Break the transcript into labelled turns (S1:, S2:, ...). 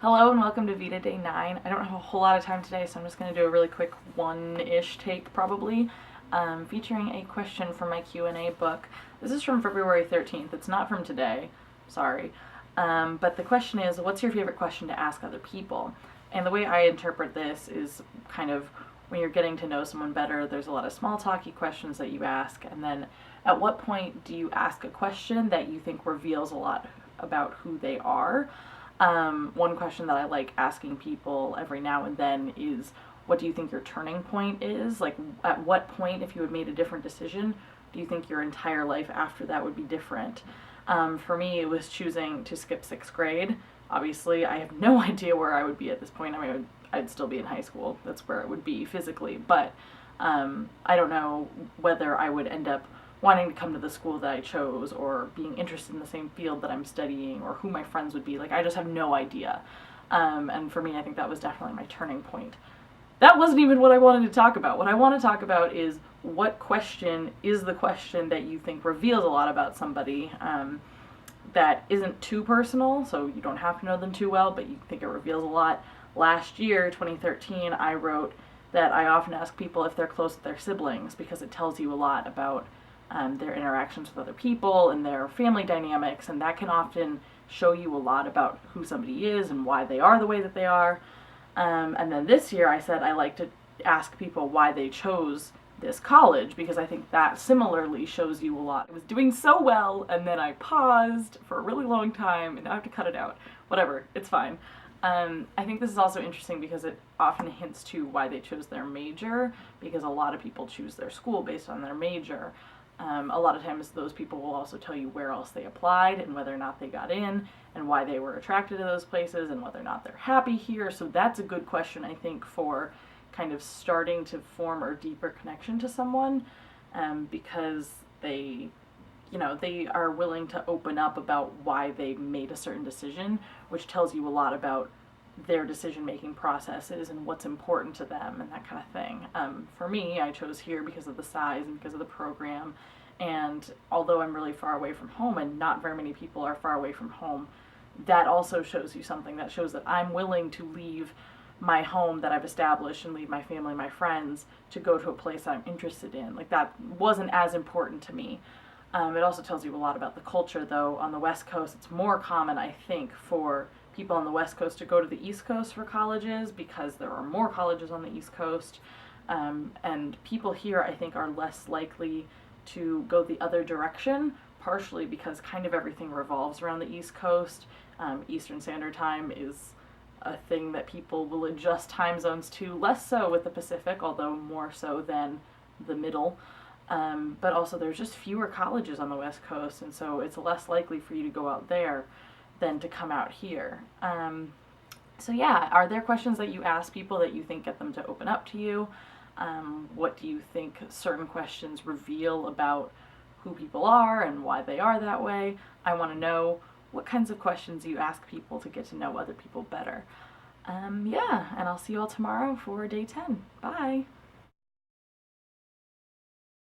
S1: Hello and welcome to VEDA Day 9. I don't have a whole lot of time today, so I'm just going to do a really quick one-ish take probably, featuring a question from my Q&A book. This is from February 13th. It's not from today, sorry. But the question is, what's your favorite question to ask other people? And the way I interpret this is kind of when you're getting to know someone better, there's a lot of small talky questions that you ask, and then at what point do you ask a question that you think reveals a lot about who they are? One question that I like asking people every now and then is, what do you think your turning point is? Like, at what point, if you had made a different decision, do you think your entire life after that would be different? For me, it was choosing to skip 6th grade. Obviously, I have no idea where I would be at this point. I mean, I'd still be in high school. That's where it would be physically. But I don't know whether I would end up wanting to come to the school that I chose or being interested in the same field that I'm studying or who my friends would be. Like, I just have no idea. And for me, I think that was definitely my turning point. That wasn't even what I wanted to talk about. What I want to talk about is, what question is the question that you think reveals a lot about somebody, that isn't too personal, so you don't have to know them too well, but you think it reveals a lot. Last year, 2013, I wrote that I often ask people if they're close with their siblings because it tells you a lot about their interactions with other people and their family dynamics, and that can often show you a lot about who somebody is and why they are the way that they are. And then this year I said I like to ask people why they chose this college, because I think that similarly shows you a lot. I was doing so well, and then I paused for a really long time, and now I have to cut it out. Whatever, it's fine. I think this is also interesting because it often hints to why they chose their major, because a lot of people choose their school based on their major. A lot of times those people will also tell you where else they applied and whether or not they got in and why they were attracted to those places and whether or not they're happy here. So that's a good question, I think, for kind of starting to form a deeper connection to someone, because they are willing to open up about why they made a certain decision, which tells you a lot about their decision-making processes and what's important to them and that kind of thing. For me, I chose here because of the size and because of the program, and although I'm really far away from home, and not very many people are far away from home, that also shows you something. That shows that I'm willing to leave my home that I've established and leave my family, my friends, to go to a place that I'm interested in. Like, that wasn't as important to me. It also tells you a lot about the culture, though. On the West Coast, it's more common, I think, for people on the West Coast to go to the East Coast for colleges because there are more colleges on the East Coast. And people here, I think, are less likely to go the other direction, partially because kind of everything revolves around the East Coast. Eastern Standard Time is a thing that people will adjust time zones to, less so with the Pacific, although more so than the middle. But also there's just fewer colleges on the West Coast, and so it's less likely for you to go out there than to come out here. So yeah, are there questions that you ask people that you think get them to open up to you? What do you think certain questions reveal about who people are and why they are that way? I want to know what kinds of questions you ask people to get to know other people better. Yeah, and I'll see you all tomorrow for day 10. Bye!